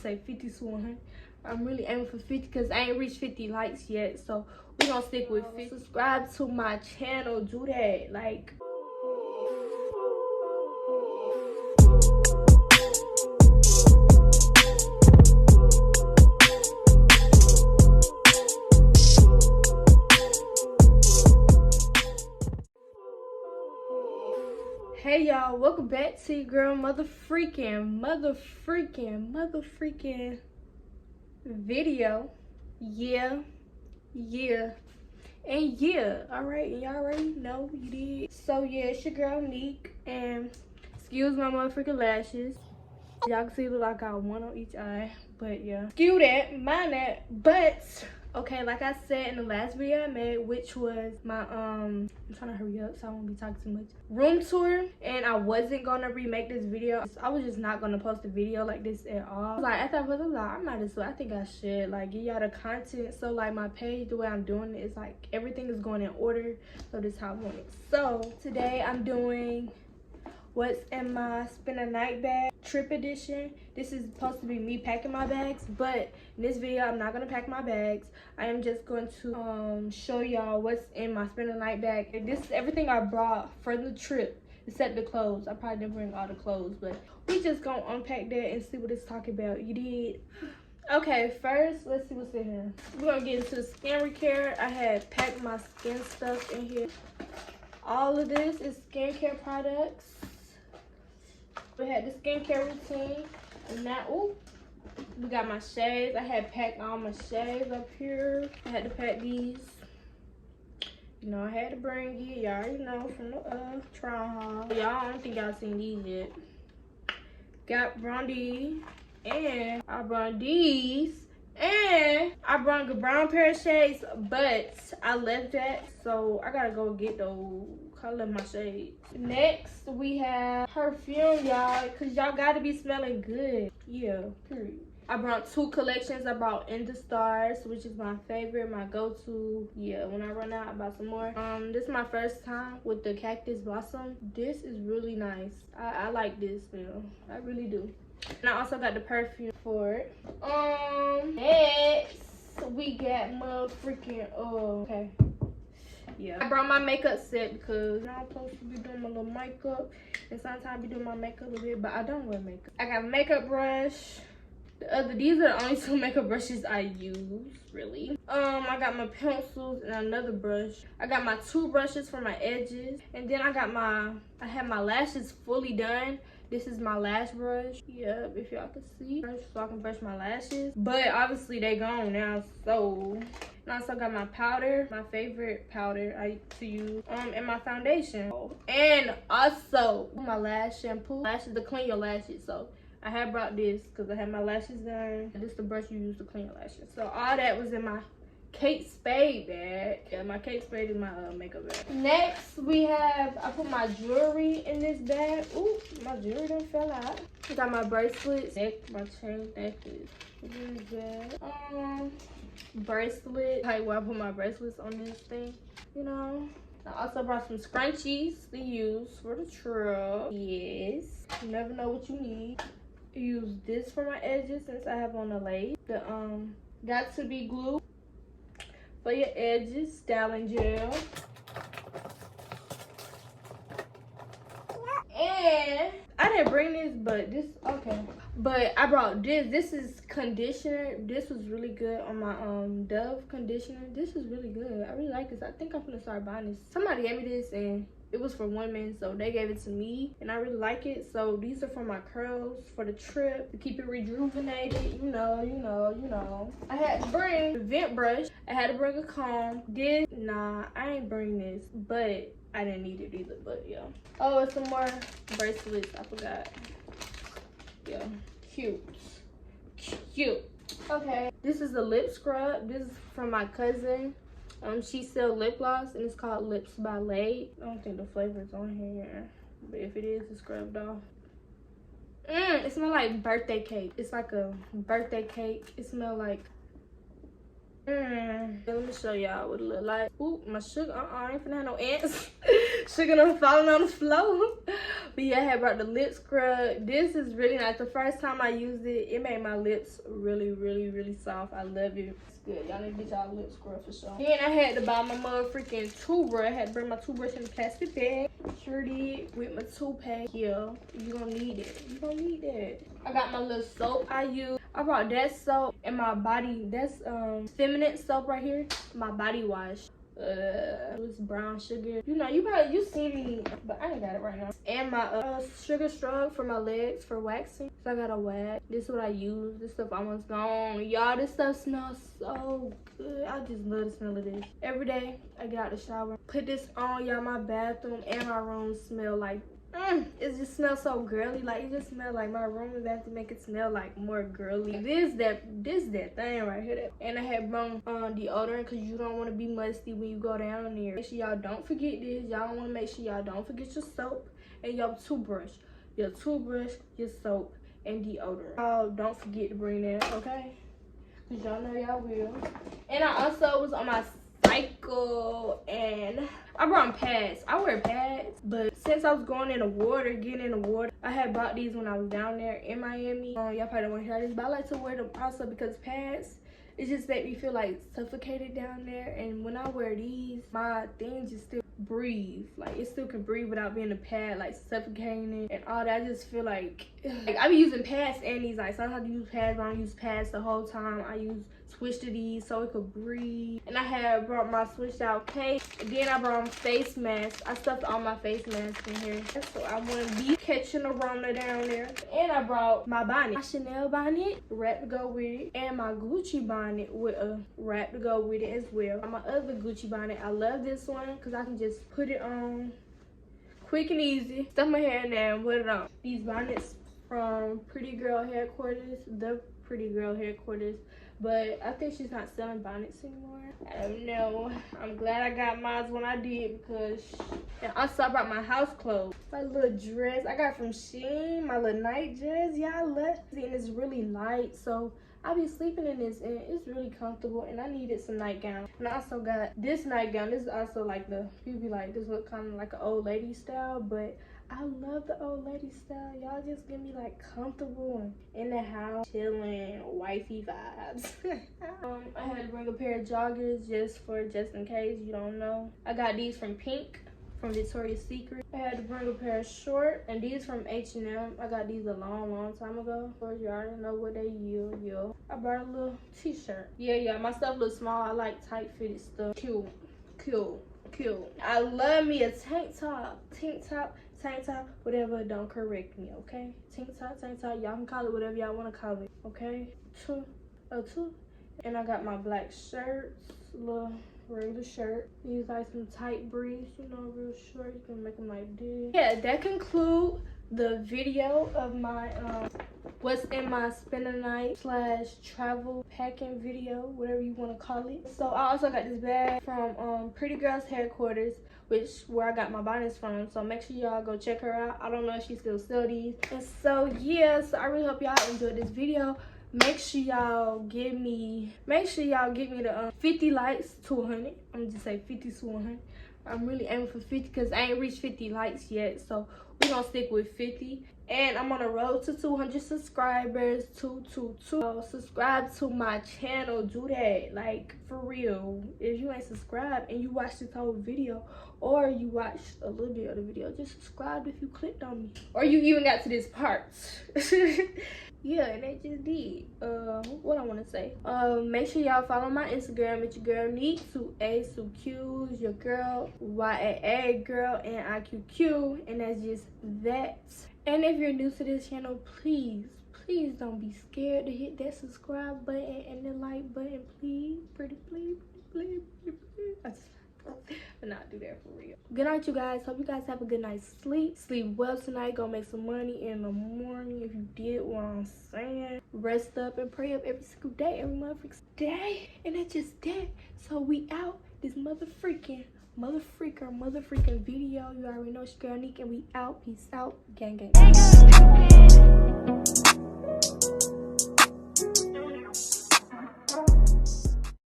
say 50 to 100. I'm really aiming for 50 because I ain't reached 50 likes yet, so we're gonna stick with 50. Subscribe to my channel, do that. Like, hey y'all, welcome back to your girl mother freaking video. Yeah, all right, y'all already know you did. So yeah, it's your girl Neek, and excuse my motherfucking lashes. Y'all can see look like I got one on each eye, but yeah, excuse that, mind that. But okay, like I said in the last video I made, which was my I'm trying to hurry up so I won't be talking too much, room tour, and I wasn't gonna remake this video. I was just not gonna post a video like this at all. Like after I was like, I might as well, I think I should like give y'all the content. So like my page, the way I'm doing it is like everything is going in order, so this is how I want it. So today I'm doing what's in my spend a night bag trip edition. This is supposed to be me packing my bags, but in this video I'm not gonna pack my bags. I am just going to show y'all what's in my spend a night bag. And this is everything I brought for the trip except the clothes. I probably didn't bring all the clothes, but we just gonna unpack that and see what it's talking about. You did? Okay, first let's see what's in here. We're gonna get into the skin care. I had packed my skin stuff in here. All of this is skincare products. We had the skincare routine, and now, ooh, we got my shades. I had packed all my shades up here. I had to pack these. You know, I had to bring it. Y'all already know from the try haul. Y'all, I don't think y'all seen these yet. Got Brandy, and I brought these, and I brought a brown pair of shades, but I left that, so I gotta go get those. Color my shades. Next we have perfume, y'all, because y'all gotta be smelling good. Yeah, period. I brought two collections. I brought In the Stars, which is my favorite, my go-to. Yeah, when I run out I buy some more. This is my first time with the Cactus Blossom. This is really nice. I like this smell, I really do. And I also got the perfume for it. Next we got okay. Yeah, I brought my makeup set because I'm supposed to be doing my little makeup, and sometimes I be doing my makeup a little bit, but I don't wear makeup. I got a makeup brush. These are the only two makeup brushes I use, really. I got my pencils and another brush. I got my two brushes for my edges, and then I have my lashes fully done. This is my lash brush. Yep, if y'all can see. So I can brush my lashes. But obviously they gone now, so. And I also got my powder, my favorite powder I to use, and my foundation. And also my lash shampoo, lashes to clean your lashes. So I had brought this because I had my lashes done. This is the brush you use to clean your lashes. So all that was in my Kate Spade bag. Yeah, my Kate Spade is my makeup bag. Next we have, I put my jewelry in this bag. Ooh, my jewelry done fell out. I got my bracelets, my chain necklace. Bracelet, like where I put my bracelets on this thing, you know. I also brought some scrunchies to use for the trip. Yes, you never know what you need. Use this for my edges since I have on the lace. The got to be glue for your edges, styling gel. And I didn't bring this, but this, okay. But I brought this. This is conditioner. This was really good on my Dove conditioner. This is really good. I really like this. I think I'm gonna start buying this. Somebody gave me this and it was for women, so they gave it to me and I really like it. So these are for my curls for the trip to keep it rejuvenated. You know. I had to bring the vent brush. I had to bring a comb. Nah, I ain't bring this, but I didn't need it either, but yeah. Oh, and some more bracelets, I forgot. Yeah, cute. Okay, this is a lip scrub. This is from my cousin. She sells lip gloss and it's called Lips by Lay. I don't think the flavor is on here, but if it is, it's scrubbed off. It smells like birthday cake. It's like a birthday cake. It smells like let me show y'all what it look like. Ooh, my sugar, I ain't finna have no ants. Sugar done falling on the floor. But yeah, I had brought the lip scrub. This is really nice. The first time I used it, it made my lips really, really, really soft. I love it. It's good. Y'all need to get y'all lip scrub for sure. Then I had to buy my motherfucking toothbrush. I had to bring my toothbrush in a plastic bag. Sure did. With my toothpaste. Yeah, you gonna need it. You gonna need that. I got my little soap I use. I brought that soap and my body. That's feminine soap right here. My body wash. It was brown sugar. You know, you see me, but I ain't got it right now. And my sugar scrub for my legs for waxing. So I got a wax. This is what I use. This stuff almost gone. Y'all, this stuff smells so good. I just love the smell of this. Every day I get out the shower, put this on. Y'all, my bathroom and my room smell like it just smells so girly. Like, it just smells like my room is about to make it smell like more girly. This that thing right here. And I had brought deodorant because you don't want to be musty when you go down there. Make sure y'all don't forget this. Y'all want to make sure y'all don't forget your soap and your toothbrush. Your toothbrush, your soap, and deodorant. Y'all don't forget to bring that, okay? Because y'all know y'all will. And I also was on my cycle and I brought pads. I wear pads, but since I was going in the water, getting in the water, I had bought these when I was down there in Miami. Y'all probably don't want to hear this, but I like to wear them also because pads, it just make me feel like suffocated down there. And when I wear these, my thing just still breathe. Like, it still can breathe without being a pad, like suffocating and all that. I just feel like I be using pads and these. Like, sometimes I use pads, but I don't use pads the whole time. I switch to these so it could breathe. And I had brought my switched out cake. And then I brought my face mask. I stuffed all my face masks in here. So I wouldn't be catching a Rona down there. And I brought my bonnet. My Chanel bonnet, wrap to go with it. And my Gucci bonnet with a wrap to go with it as well. My other Gucci bonnet, I love this one because I can just put it on quick and easy. Stuff my hair in there and put it on. These bonnets from Pretty Girl Headquarters. The Pretty Girl Headquarters. But I think she's not selling bonnets anymore. I don't know. I'm glad I got mine when I did because... And also I brought my house clothes. My little dress. I got from Shein. My little night dress. Yeah, I love it. And it's really light. So I'll be sleeping in this and it's really comfortable. And I needed some nightgown. And I also got this nightgown. This is also like the... People be like, this look kind of like an old lady style. But I love the old lady style. Y'all just give me like comfortable and in the house, chilling, wifey vibes. I had to bring a pair of joggers just in case you don't know. I got these from Pink, from Victoria's Secret. I had to bring a pair of shorts, and these from H&M. I got these a long time ago. Of course, you already know what they yield. Yo, I brought a little t-shirt. Yeah, my stuff looks small. I like tight fitted stuff. Cute. I love me a tank top, whatever, don't correct me, okay? Tank top, y'all can call it whatever y'all want to call it, okay? Two. And I got my black shirts, little regular shirt. These like some tight briefs, you know, real short. You can make them like this. Yeah, that concludes the video of my what's in my spend a night / travel packing video, whatever you want to call it. So I also got this bag from Pretty Girls Headquarters, where I got my bonnets from. So make sure y'all go check her out. I don't know if she still sells these. And so yeah, so I really hope y'all enjoyed this video. Make sure y'all give me the 50 likes to 100. I'm gonna just say 50 to 100. I'm really aiming for 50 because I ain't reached 50 likes yet. So we're gonna stick with 50. And I'm on a road to 200 subscribers. 222. Subscribe to my channel. Do that. Like, for real. If you ain't subscribed and you watched this whole video, or you watched a little bit of the video, just subscribe if you clicked on me. Or you even got to this part. Yeah, and they just did. What I want to say. Make sure y'all follow my Instagram. It's your girl Neek, Q's your girl, YAA girl, and IQQ, and that's just that. And if you're new to this channel, please don't be scared to hit that subscribe button and the like button, please. Pretty please. But not do that for real. Good night, you guys. Hope you guys have a good night's sleep. Sleep well tonight. Go make some money in the morning if you did what I'm saying. Rest up and pray up every single day, every motherfucking day. And that's just that. So we out this motherfreaking video. You already know it's your girl Neek, and we out. Peace out. Gang.